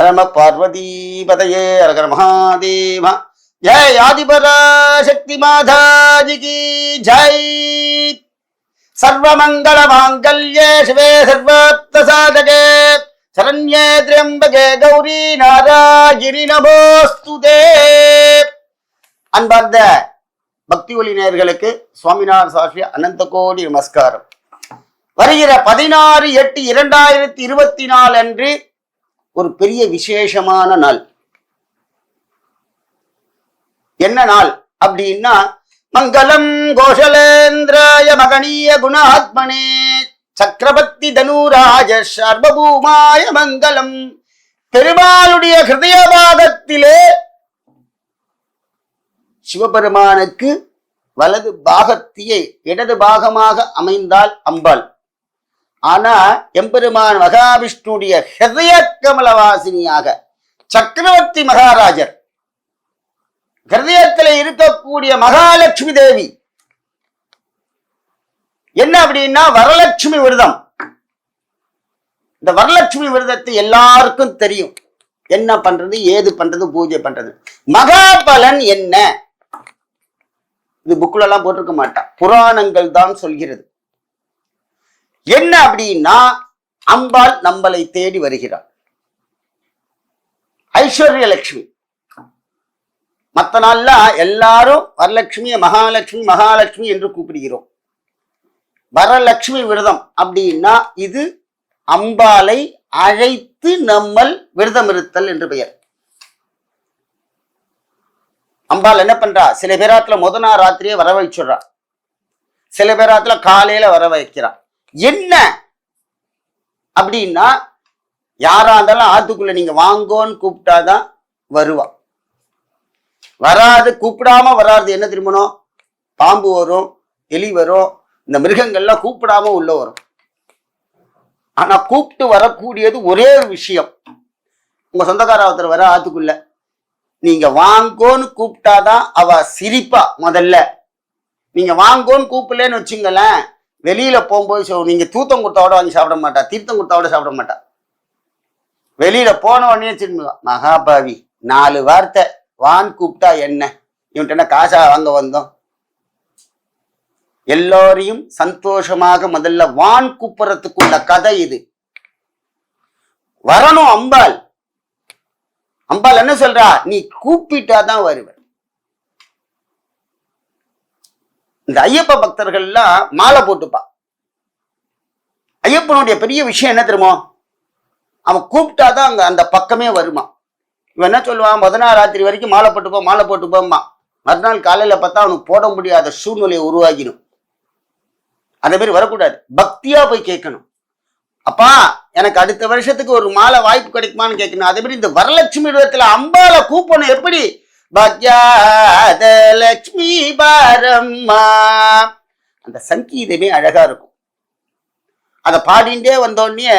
ஹரம பார்வதி பதையே அரகர மகாதேவா. ஜெய் ஆதிபராசக்தி மாதாஜி கி ஜெய். சர்வமங்கள மாங்கல்யே சிவே சர்வார்த்த சாதகே சரண்யே திரியம்பகே கௌரி நாராயணி நமோஸ்துதே. அன்பார்ந்த பக்தி ஒளி நேயர்களுக்கு சுவாமிநாத சாஸ்திரி அனந்த கோடி நமஸ்காரம். வருகிற 16/8/2024 அன்று ஒரு பெரிய விசேஷமான நாள். என்ன நாள் அப்படின்னா, மங்களம் கோஷலேந்திராய மகனீய குணாத்மனே சக்கரவர்த்தி தனுராஜ சர்வபூமாய மங்களம். பெருமாளுடைய ஹிருதய பாகத்திலே சிவபெருமானுக்கு வலது பாகத்தியை இடது பாகமாக அமைந்தால் அம்பாள். ஆனா எம்பெருமான் மகாவிஷ்ணுடைய ஹிருதய கமலவாசினியாக சக்கரவர்த்தி மகாராஜர் ஹிருதயத்தில் இருக்கக்கூடிய மகாலட்சுமி தேவி என்ன அப்படின்னா வரலட்சுமி விரதம். இந்த வரலட்சுமி விரதத்தை எல்லாருக்கும் தெரியும். என்ன பண்றது, ஏது பண்றது, பூஜை பண்றது. மகாபலன் என்ன? இது புக்குல எல்லாம் போட்டிருக்க மாட்டான், புராணங்கள் தான் சொல்கிறது. என்ன அப்படின்னா, அம்பாள் நம்மளை தேடி வருகிறாள். ஐஸ்வர்ய லட்சுமி. மற்ற நாள்ல எல்லாரும் வரலட்சுமிய மகாலட்சுமி மகாலட்சுமி என்று கூப்பிடுகிறோம். வரலட்சுமி விரதம் அப்படின்னா இது அம்பாளை அழைத்து நம்மள் விரதம் இருத்தல் என்று பெயர். அம்பாள் என்ன பண்றா, சில பேராத்துல முத நாள் ராத்திரியே வர வச்சுடுறா, சில பேராத்துல காலையில வர வைக்கிறா. என்ன அப்படின்னா, யாரா இருந்தாலும் ஆத்துக்குள்ள நீங்க வாங்கோன்னு கூப்பிட்டாதான் வருவா. வராது, கூப்பிடாம வராது என்ன திரும்பணும், பாம்பு வரும், எலி வரும், இந்த மிருகங்கள்லாம் கூப்பிடாம உள்ள வரும். ஆனா கூப்பிட்டு வரக்கூடியது ஒரே ஒரு விஷயம். உங்க சொந்தக்கார ஒருத்தர் வர ஆத்துக்குள்ள, நீங்க வாங்கோன்னு கூப்பிட்டாதான் அவ சிரிப்பா. முதல்ல நீங்க வாங்கோன்னு கூப்பிடலன்னு வச்சுங்களேன், வெளியில போகும்போது நீங்க தூத்தம் கொடுத்தாவோட வாங்கி சாப்பிட மாட்டா, தீர்த்தம் கொடுத்தாவோட சாப்பிட மாட்டா. வெளியில போன உடனே திரும்புவா, மகாபாவி 4 வார்த்தை வான் கூப்பிட்டா என்ன, இவன்ட்ட காசா வாங்க வந்தோம். எல்லோரையும் சந்தோஷமாக முதல்ல வான் கூப்பிடறதுக்குள்ள கதை இது. வரணும் அம்பாள். அம்பாள் என்ன சொல்றா, நீ கூப்பிட்டாதான் வருவ. இந்த ஐயப்ப பக்தர்கள் எல்லாம் மாலை போட்டுப்பா. ஐயப்பனுடைய பெரிய விஷயம் என்ன தெரியுமோ, அவன் கூப்பிட்டாதான் அங்க அந்த பக்கமே வருமா. இவன் என்ன சொல்லுவான், முத நாள் ராத்திரி வரைக்கும் மாலை போட்டுப்போ மாலை போட்டுப்போம்மா. மறுநாள் காலையில பார்த்தா அவனுக்கு போட முடியாத சூழ்நிலையை உருவாகிடும். அதே மாதிரி வரக்கூடாது, பக்தியா போய் கேட்கணும். அப்பா எனக்கு அடுத்த வருஷத்துக்கு ஒரு மாலை வாய்ப்பு கிடைக்குமான்னு கேட்கணும். அதே மாதிரி இந்த வரலட்சுமி விதத்துல அம்பாலை கூப்பணும். எப்படி, பக்யாத லட்சுமி பாரம்மா. அந்த சங்கீதமே அழகா இருக்கும். அதை பாடிண்டே வந்தோடனே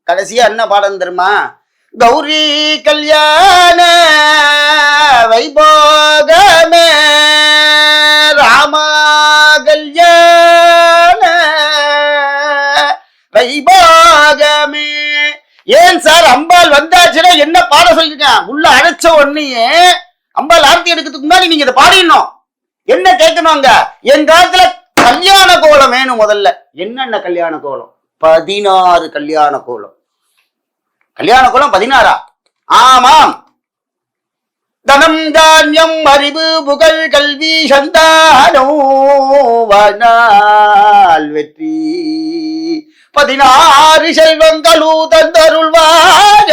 கடைசியா என்ன பாடம் தெரியுமா, கௌரி கல்யாண வைபோகமே ராமா கல்யாண வைபோகமே. ஏன் சார் அம்பாள் வந்தாச்சுன்னா என்ன பாட சொல்லிருக்க, உள்ள அழைச்ச உடனே அம்பாள் ஆர்த்தி எடுக்கிறதுக்கு முன்னாடி நீங்க இதை பாடிடணும். என்ன கேட்கணும், அங்க என் காலத்துல கல்யாண கோலம் வேணும். முதல்ல என்னென்ன கல்யாண கோலம், 16 கல்யாண கோலம். கல்யாண கோலம் 16. ஆமாம். தனம் தானியம் அறிவு புகழ் கல்வி சந்தானம் வாழ்நாள் வெற்றி 16 செல்வங்களூ தந்தருள்வாய்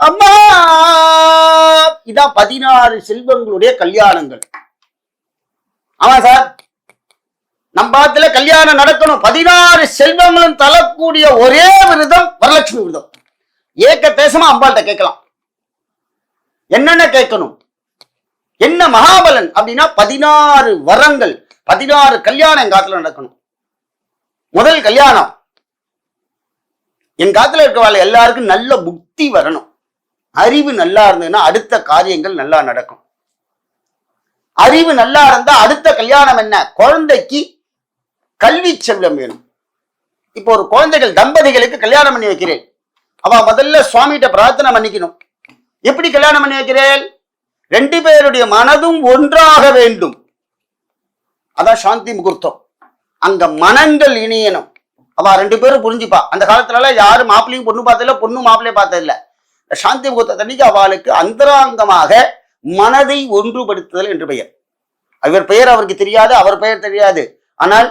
அம்மா. இதான் 16 செல்வங்களுடைய கல்யாணங்கள். ஆமா சார், நம்பாத்துல கல்யாணம் நடக்கணும். 16 செல்வங்களும் தரக்கூடிய ஒரே விரதம் வரலட்சுமி விரதம். ஏக்க தேசமா அம்பாள்கிட்ட கேட்கலாம். என்னென்ன கேட்கணும், என்ன மகாபலன் அப்படின்னா 16 வரங்கள், 16 கல்யாணம் என் காத்துல நடக்கணும். முதல் கல்யாணம், என் காத்துல இருக்கவாள் எல்லாருக்கும் நல்ல புத்தி வரணும். அறிவு நல்லா இருந்ததுன்னா அடுத்த காரியங்கள் நல்லா நடக்கும். அறிவு நல்லா இருந்தா அடுத்த கல்யாணம் என்ன, குழந்தைக்கு கல்வி செல்வம் வேணும். இப்போ ஒரு குழந்தைகள் தம்பதிகளுக்கு கல்யாணம் பண்ணி வைக்கிறேன். அவ முதல்ல சுவாமிகிட்ட பிரார்த்தனை பண்ணிக்கணும். எப்படி கல்யாணம் பண்ணி வைக்கிறேன்? 2 பேருடைய மனதும் ஒன்றாக வேண்டும். அதான் சாந்தி முகூர்த்தம். அங்க மனங்கள் இணையணும். அவ 2 பேரும் புரிஞ்சுப்பா. அந்த காலத்துல யாரும் மாப்பிள்ளையும் பொண்ணு பார்த்ததில்ல, பொண்ணு மாப்பிள்ளையும் பார்த்ததில்ல. சாந்தி முகூர்த்தத்தன்னைக்கு அவளுக்கு அந்தராங்கமாக மனதை ஒன்றுபடுத்துதல் என்று பெயர். இவர் பெயர் அவருக்கு தெரியாது, அவர் பெயர் தெரியாது. ஆனால்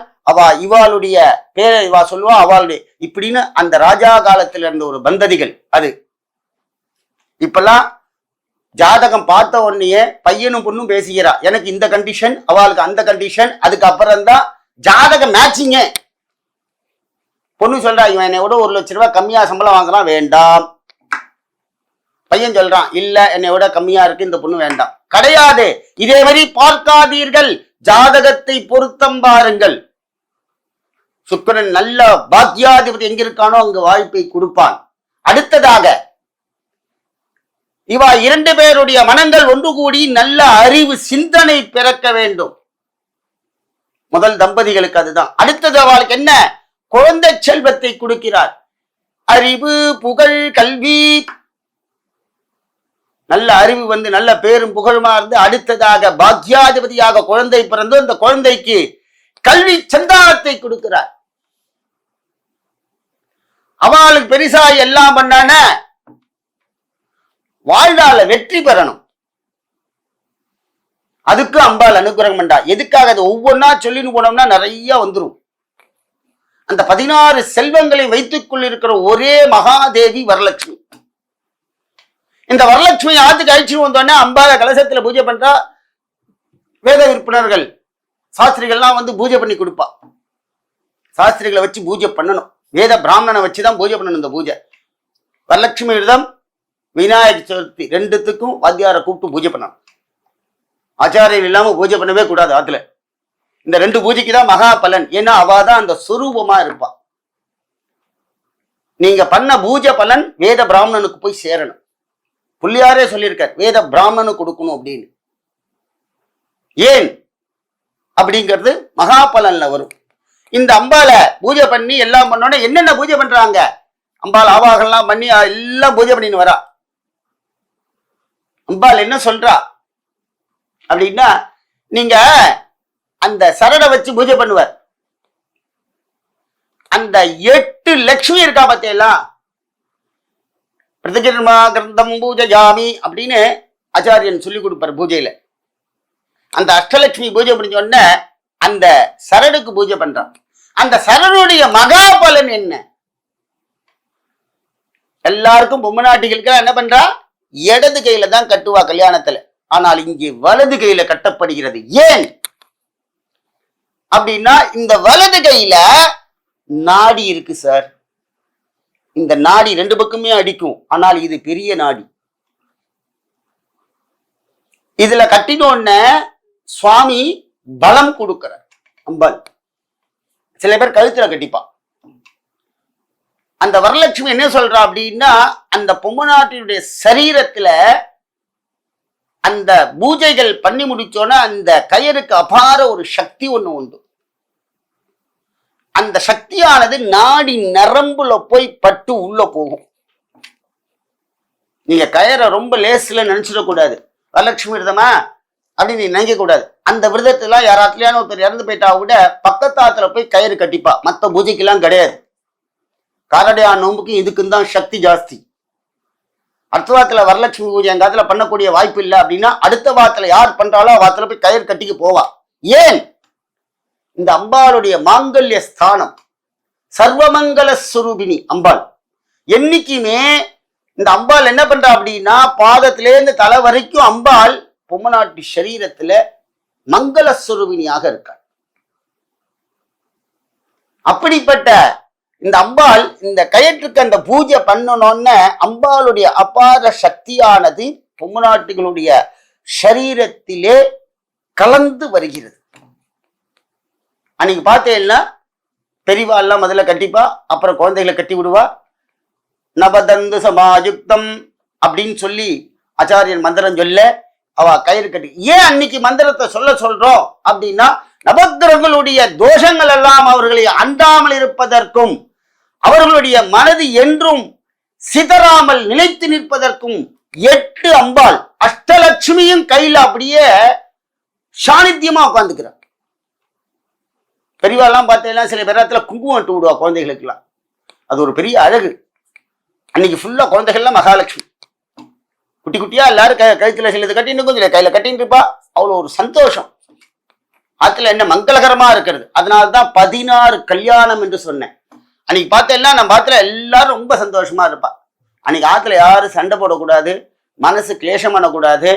இவாளுடைய பேரை இவா சொல்லுவா. அவளுடைய இப்படின்னு அந்த ராஜா காலத்தில் இருந்த ஒரு பந்ததிகள். அது இப்பெல்லாம் ஜாதகம் பார்த்த உடனே பையனும் பொண்ணும் பேசுகிறா. எனக்கு இந்த கண்டிஷன், அவளுக்கு அந்த கண்டிஷன். அதுக்கப்புறம் தான் ஜாதக மேட்சிங்க. பொண்ணு சொல்றா, இவன் என்னை விட 1 லட்சம் ரூபாய் கம்மியா சம்பளம் வாங்கலாம், வேண்டாம். பையன் சொல்றான், இல்ல என்னை விட கம்மியா இருக்கு, இந்த பொண்ணு வேண்டாம். கிடையாது, இதே மாதிரி பார்க்காதீர்கள், ஜாதகத்தை பொருத்தம் பாருங்கள். சுக்கிரன் நல்ல பாக்யாதிபதி எங்க இருக்கானோ அங்கு வாய்ப்பை கொடுப்பான். அடுத்ததாக இவா 2 பேருடைய மனங்கள் ஒன்று கூடி நல்ல அறிவு சிந்தனை பிறக்க வேண்டும். முதல் தம்பதிகளுக்கு அதுதான். அடுத்தது அவளுக்கு என்ன? குழந்தை செல்வத்தை கொடுக்கிறார். அறிவு, புகழ், கல்வி, நல்ல அறிவு வந்து நல்ல பேரும் புகழுமா இருந்து, அடுத்ததாக பாக்யாதிபதியாக குழந்தை பிறந்து அந்த குழந்தைக்கு கல்வி சந்தானத்தை கொடுக்கிறார். அவளுக்கு பெரிசா எல்லாம் பண்ணான வாழ்நாள வெற்றி பெறணும். அதுக்கு அம்பாள் அனுகிரகம் பண்ணா. எதுக்காக? அது ஒவ்வொன்னா சொல்லின்னு போனோம்னா நிறைய வந்துடும். அந்த 16 செல்வங்களை வைத்துக்குள் இருக்கிற ஒரே மகாதேவி வரலட்சுமி. இந்த வரலட்சுமி ஆத்துக்கு அழிச்சு வந்தோடனே அம்பாள கலசத்துல பூஜை பண்றா. வேத விற்பனர்கள் சாஸ்திரிகள்லாம் வந்து பூஜை பண்ணி கொடுப்பா. சாஸ்திரிகளை வச்சு பூஜை பண்ணணும். வேத பிராமணனை வச்சுதான் பூஜை பண்ணணும். இந்த பூஜை வரலட்சுமி விரதம், விநாயகர் சதுர்த்தி 2த்துக்கும் வாத்தியாரை கூப்பிட்டு பூஜை பண்ணணும். ஆச்சாரியர் இல்லாம பூஜை பண்ணவே கூடாது ஆத்துல. இந்த 2 பூஜைக்கு தான் மகா பலன். ஏன்னா அவாதான் அந்த சுரூபமா இருப்பா. நீங்க பண்ண பூஜை பலன் வேத பிராமணனுக்கு போய் சேரணும். புள்ளியாரே சொல்லியிருக்கார், வேத பிராமணனுக்கு கொடுக்கணும் அப்படின்னு. ஏன் அப்படிங்கிறது மகா பலன்ல வரும். இந்த அம்பால பூஜை பண்ணி எல்லாம் பண்ணோட என்னென்ன பூஜை பண்றாங்க? அம்பாள் ஆவாகலாம் பண்ணி எல்லாம் பூஜை பண்ணின்னு வரா. அம்பாள் என்ன சொல்றா அப்படின்னா, நீங்க அந்த சரடை வச்சு பூஜை பண்ணுவார். அந்த 8 லட்சுமி இருக்கா பார்த்தேலாம், பிரதிகிருமா கிரந்தம் பூஜையாமி அப்படின்னு ஆச்சாரியன் சொல்லி கொடுப்பார் பூஜையில. அந்த அஷ்டலட்சுமி பூஜை முடிஞ்ச உடனே அந்த சரடுக்கு பூஜை பண்றான். அந்த சரணுடைய மகா பலன் என்ன? எல்லாருக்கும் பொம்மநாட்டிகளுக்கு என்ன பண்றா? இடது கையில தான் கட்டுவா கல்யாணத்துல. ஆனால் இங்கே வலது கையில கட்டப்படுகிறது. ஏன் அப்படின்னா, இந்த வலது கையில நாடி இருக்கு சார். இந்த நாடி 2 பக்கமே அடிக்கும். ஆனால் இது பெரிய நாடி. இதுல கட்டினோன்னு சுவாமி பலம் கொடுக்கிறார். அம்பாள் சில பேர் கழுத்துல கட்டிப்பா. அந்த வரலட்சுமி என்ன சொல்றா அப்படின்னா, அந்த பொம்மநாட்டினுடைய சரீரத்துல அந்த பூஜைகள் பண்ணி முடிச்சோன்னா அந்த கயிறுக்கு அபார ஒரு சக்தி ஒண்ணு உண்டு. அந்த சக்தியானது நாடி நரம்புல போய் பட்டு உள்ள போகும். நீங்க கயிறை ரொம்ப லேஸ்ல நினைச்சிடக்கூடாது. வரலட்சுமி விரதமா அப்படின்னு நீ நினைக்க கூடாது. அந்த விரதத்துல யாராத்துலயான ஒருத்தர் இறந்து போயிட்டா கூட பக்கத்தாத்துல போய் கயிறு கட்டிப்பா. மற்ற பூஜைக்கெல்லாம் கிடையாது. காரடையா நோம்புக்கு இதுக்குன்னு தான் சக்தி ஜாஸ்தி. அடுத்த வாரத்துல வரலட்சுமி பூஜை எங்காத்துல பண்ணக்கூடிய வாய்ப்பு இல்லை அப்படின்னா, அடுத்த வாரத்துல யார் பண்றாலோ வாரத்துல போய் கயிறு கட்டிக்கு போவா. ஏன்? இந்த அம்பாளுடைய மாங்கல்ய ஸ்தானம், சர்வமங்கல ஸ்வரூபிணி அம்பாள். என்னைக்குமே இந்த அம்பாள் என்ன பண்றா அப்படின்னா, பாதத்திலேருந்து தலை வரைக்கும் அம்பாள் பொம்மநாட்டி சரீரத்துல மங்கள ஸ்வரூபிணியாக இருக்காள். அப்படிப்பட்ட இந்த அம்பாள் இந்த கயிற்றுக்கு அந்த பூஜை பண்ணணும்னு அம்பாளுடைய அபார சக்தியானது பொம்மநாட்டிகளுடைய சரீரத்திலே கலந்து வருகிறது. அன்னைக்கு பார்த்தேன்னா பெரியவா எல்லாம் முதல்ல கட்டிப்பா, அப்புறம் குழந்தைகளை கட்டி விடுவா. நவதந்து சமாயுக்தம் அப்படின்னு சொல்லி ஆச்சாரியன் மந்திரம் சொல்ல அவ கயிறு கட்டி. ஏன் அன்னைக்கு மந்திரத்தை சொல்றோம் அப்படின்னா, நவக்கிரகங்களுடைய தோஷங்கள் எல்லாம் அவர்களை அண்டாமல் இருப்பதற்கும், அவர்களுடைய மனது என்றும் சிதறாமல் நிலைத்து நிற்பதற்கும் 8 அம்பாள் அஷ்டலட்சுமியும் கையில அப்படியே சாநித்தியமா உட்காந்துக்கிறார். பெரியவாள்லாம் பார்த்தீங்கன்னா சில பேரத்துல குங்குமம் இட்டு விடுவா குழந்தைகளுக்கெல்லாம். அது ஒரு பெரிய அழகு. அன்னைக்கு ஃபுல்லா குழந்தைகள்லாம் மகாலட்சுமி குட்டி குட்டியா எல்லாரும் கழுத்துல சிலது கட்டின்னு கொஞ்சம் கையில கட்டின்னு இருப்பா. அவ்வளவு ஒரு சந்தோஷம். ஆத்துல என்ன மங்களகரமா இருக்கிறது. அதனால்தான் 16 கல்யாணம் என்று சொன்னேன். அன்னைக்கு பார்த்தேன்னா நம்ம ஆத்துல எல்லாரும் ரொம்ப சந்தோஷமா இருப்பா. அன்னைக்கு ஆத்துல யாரும் சண்டை போடக்கூடாது, மனசு கிளேஷம் பண்ணக்கூடாது,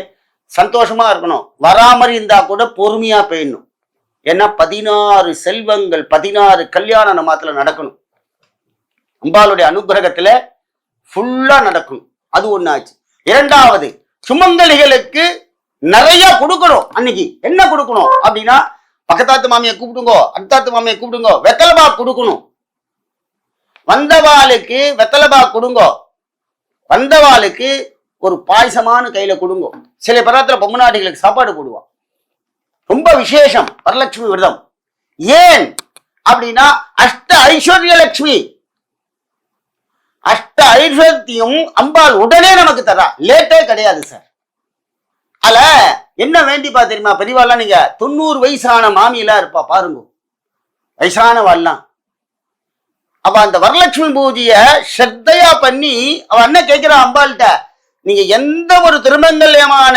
சந்தோஷமா இருக்கணும். வராமறி இருந்தா கூட பொறுமையா போயிடணும். ஏன்னா 16 செல்வங்கள் 16 கல்யாணம் நம்ம ஆத்துல நடக்கணும். அம்பாளுடைய அனுகிரகத்துல ஃபுல்லா நடக்கணும். அது ஒண்ணாச்சு. இரண்டாவது, சுமங்கலிகளுக்கு நிறைய கொடுக்கணும். அன்னைக்கு என்ன கொடுக்கணும் அப்படின்னா, பக்கத்தாத்து மாமியை கூப்பிடுங்கோ, அடுத்தாத்து மாமியை கூப்பிடுங்கோ, வெத்தலைபா கொடுக்கணும். வந்தவாளுக்கு வெத்தலைபா கொடுங்கோ, வந்தவாளுக்கு ஒரு பாயசமான கையில கொடுங்கோ. சில பராத்துல பொம்மநாட்டிகளுக்கு சாப்பாடு போடுவான். ரொம்ப விசேஷம் வரலட்சுமி விரதம். ஏன் அப்படின்னா அஷ்ட ஐஸ்வர்ய லட்சுமி. அஷ்ட ஐஸ்வர்யத்தையும் அம்பாள் உடனே நமக்கு தரா, லேட்டே கிடையாது சார். அல்ல என்ன வேண்டிப்பா தெரியுமா? பெரியவாள்லாம் நீங்க 90 வயசான மாமியெல்லாம் இருப்பா பாருங்க, வயசான வாள்லாம். அவ அந்த வரலட்சுமி பூஜைய ஸ்ரத்தையா பண்ணி அவ என்ன கேட்கிறா அம்பாள்கிட்ட, நீங்க எந்த ஒரு திருமங்கல்யமான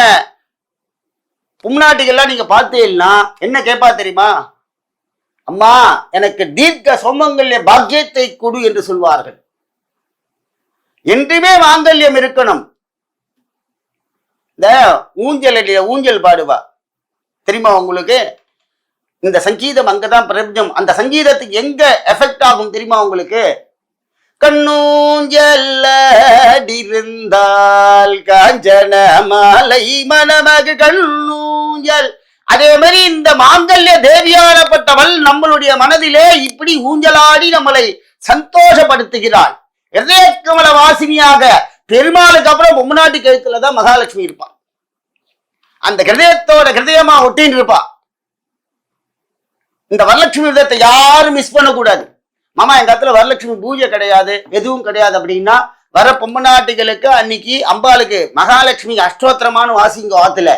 பும்நாட்டிகள்லாம் நீங்க பார்த்தீங்கன்னா என்ன கேட்பா தெரியுமா? அம்மா எனக்கு தீர்க்க சௌமங்கல்ய பாக்கியத்தை கொடு என்று சொல்வார்கள். என்றுமே மாங்கல்யம் இருக்கணும். இந்த ஊஞ்சல் பாடுவா தெரியுமா உங்களுக்கு? இந்த சங்கீதம் அங்கதான் பிரபஞ்சம். அந்த சங்கீதத்துக்கு எங்க எஃபெக்ட் ஆகும் தெரியுமா உங்களுக்கு? கண்ணூஞ்சல் காஞ்சன மாலை மணமகு கண்ணூஞ்சல். அதே மாதிரி இந்த மாங்கல்ய தேவியானப்பட்டவள் நம்மளுடைய மனதிலே இப்படி ஊஞ்சலாடி நம்மளை சந்தோஷப்படுத்துகிறாள். ஹிருதயக்கமல வாசினியாக பெருமாளுக்கு அப்புறம் பொம்மநாட்டி கழுத்துலதான் மகாலட்சுமி இருப்பான். அந்த ஹிருதயத்தோட ஹிருதயமா ஒட்டின்னு இருப்பா. இந்த வரலட்சுமி விரதத்தை யாரும் மிஸ் பண்ணக்கூடாது. மாமா எங்க இடத்துல வரலட்சுமி பூஜை கிடையாது, எதுவும் கிடையாது அப்படின்னா வர பொம்மநாட்டிகளுக்கு அன்னைக்கு அம்பாளுக்கு மகாலட்சுமி அஷ்டோத்திரமான வாசிங்க ஆத்துல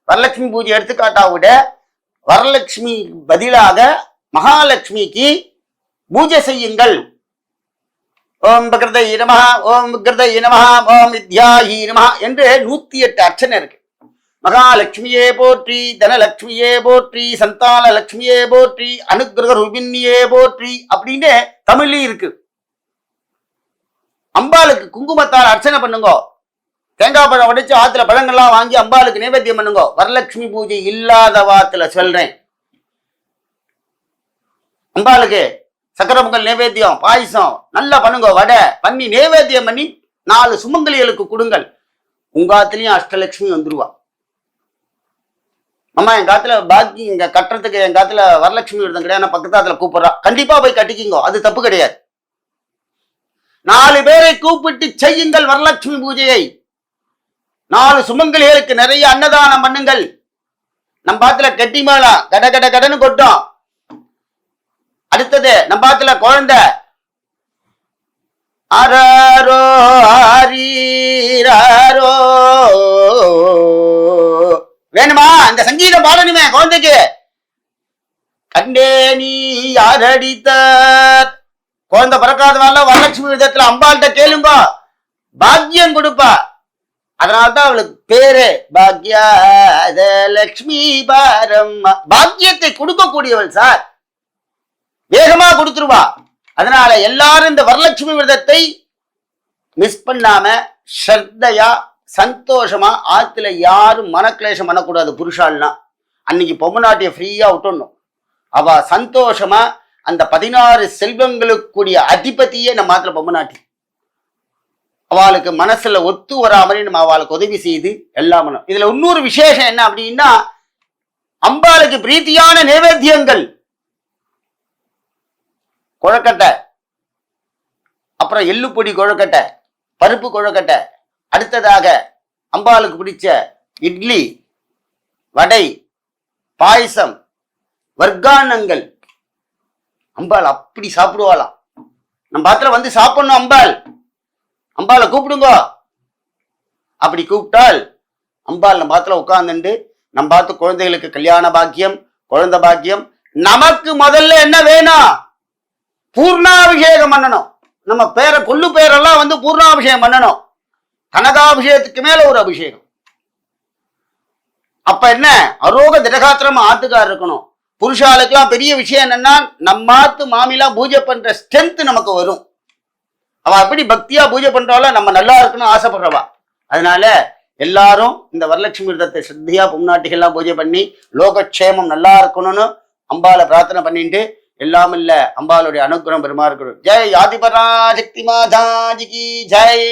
வரலட்சுமி பூஜை எடுத்துக்காட்டா விட வரலட்சுமி பதிலாக மகாலட்சுமிக்கு பூஜை செய்யுங்கள். ஓம் பக்ரதை நமஹ, ஓம் விக்ரதை நமஹ, ஓம் வித்யாஹி நமஹ என்று 108 அர்ச்சனை இருக்கு. மகாலட்சுமியே போற்றி, தனலட்சுமியே போற்றி, சந்தான லட்சுமியே போற்றி, அனுகிரக ரூபிணியே போற்றி அப்படின்னு தமிழ்லயும் இருக்கு. அம்பாளுக்கு குங்குமத்தால் அர்ச்சனை பண்ணுங்க. தேங்காய் பழம் உடைச்சு ஆத்துல பழங்கள்லாம் வாங்கி அம்பாளுக்கு நைவேத்தியம் பண்ணுங்க. வரலட்சுமி பூஜை இல்லாத வாத்துல சொல்றேன். அம்பாளுக்கு சக்கர பொங்கல் நைவேத்தியம், பாயசம் நல்லா பண்ணுங்க. வடை பண்ணி நைவேத்தியம் பண்ணி 4 சுமங்கலிகளுக்கு கொடுங்கள். உங்க ஆத்துலயும் அஷ்டலட்சுமி வந்துருவா. அம்மா என் காத்துல பாக்கி இங்க கட்டுறதுக்கு என் காத்துல வரலட்சுமி விரதம் கிடையாது, பக்கத்தாத்துல கூப்பிடுறா, கண்டிப்பா போய் கட்டிக்கிங்கோ, அது தப்பு கிடையாது. 4 பேரை கூப்பிட்டு செய்யுங்கள் வரலட்சுமி பூஜையை. 4 சுமங்கலிகளுக்கு நிறைய அன்னதானம் பண்ணுங்கள். நம்ம பாத்துல கெட்டி மேளம் கட கட கடன்னு கொட்டும். அடுத்தது நம்ம பாத்துல குழந்தை அரோ ஹரீரோ வேணுமா? அந்த சங்கீதம் பாடணுமே குழந்தைக்கு. கண்டே நீ யாரடித்தார். குழந்தை பிறக்காதவாள் வரலட்சுமி விதத்துல அம்பாள்கிட்ட கேளுங்க, பாக்கியம் கொடுப்பா. அதனால்தான் அவளுக்கு பேரு பாக்யாத லட்சுமி பாரம்மா. பாக்கியத்தை கொடுக்கக்கூடியவள் சார், வேகமா கொடுத்துருவா. அதனால எல்லாரும் இந்த வரலட்சுமி விரதத்தை மிஸ் பண்ணாம ஸ்ரத்தையா சந்தோஷமா ஆத்துல யாரும் மனக்லேஷம் பண்ணக்கூடாது. புருஷால்னா அன்னைக்கு பொம்மநாட்டிய ஃப்ரீயா விட்டுடணும். அவ சந்தோஷமா அந்த 16 செல்வங்களுக்குரிய அதிபதியே நம்ம ஆத்துல பொம்மநாட்டி. அவளுக்கு மனசுல ஒத்து வரா மாதிரி நம்ம அவளுக்கு உதவி செய்து எல்லாம் பண்ணும். இதுல இன்னொரு விசேஷம் என்ன அப்படின்னா, அம்பாளுக்கு பிரீத்தியான நைவேத்தியங்கள் கொழக்கட்டை, அப்புறம் எள்ளுப்பொடி கொழக்கட்டை, பருப்பு கொழக்கட்டை, அடுத்ததாக அம்பாளுக்கு பிடிச்ச இட்லி, வடை, பாயசம், வர்க்கானங்கள். அம்பாள் அப்படி சாப்பிடுவாளாம். நம்ம பாத்திர வந்து சாப்பிடணும். அம்பாளை கூப்பிடுங்க. அப்படி கூப்பிட்டால் அம்பாள் நம்ம பாத்துல உட்கார்ந்துட்டு நம்ம பார்த்து குழந்தைகளுக்கு கல்யாண பாக்கியம், குழந்தை பாக்கியம். நமக்கு முதல்ல என்ன வேணும்? பூர்ணாபிஷேகம் பண்ணணும். நம்ம கொள்ளு பேரெல்லாம் பூர்ணாபிஷேகம் பண்ணணும். கனகாபிஷேகத்துக்கு மேல ஒரு அபிஷேகம். அப்ப என்ன, அரோக திடகாத்திரமா ஆத்துக்கார் இருக்கணும். புருஷாளுக்கெல்லாம் பெரிய விஷயம் என்னன்னா, நம்ம ஆத்து மாமிலாம் பூஜை பண்ற ஸ்ட்ரென்த் நமக்கு வரும். அவ எப்படி பக்தியா பூஜை பண்றாலும் நம்ம நல்லா இருக்கணும் ஆசைப்படுறவா. அதனால எல்லாரும் இந்த வரலட்சுமி விரதத்தை சித்தியா பொம்நாட்டிகள்லாம் பூஜை பண்ணி லோகக்ஷேமம் நல்லா இருக்கணும்னு அம்பாளை பிரார்த்தனை பண்ணிட்டு, எல்லாம் இல்ல அம்பாளுடைய அனுகிரகம் பெருமா இருக்கணும். ஜெய் ஆதிபராசக்தி மாதாஜிக்கு ஜெய்.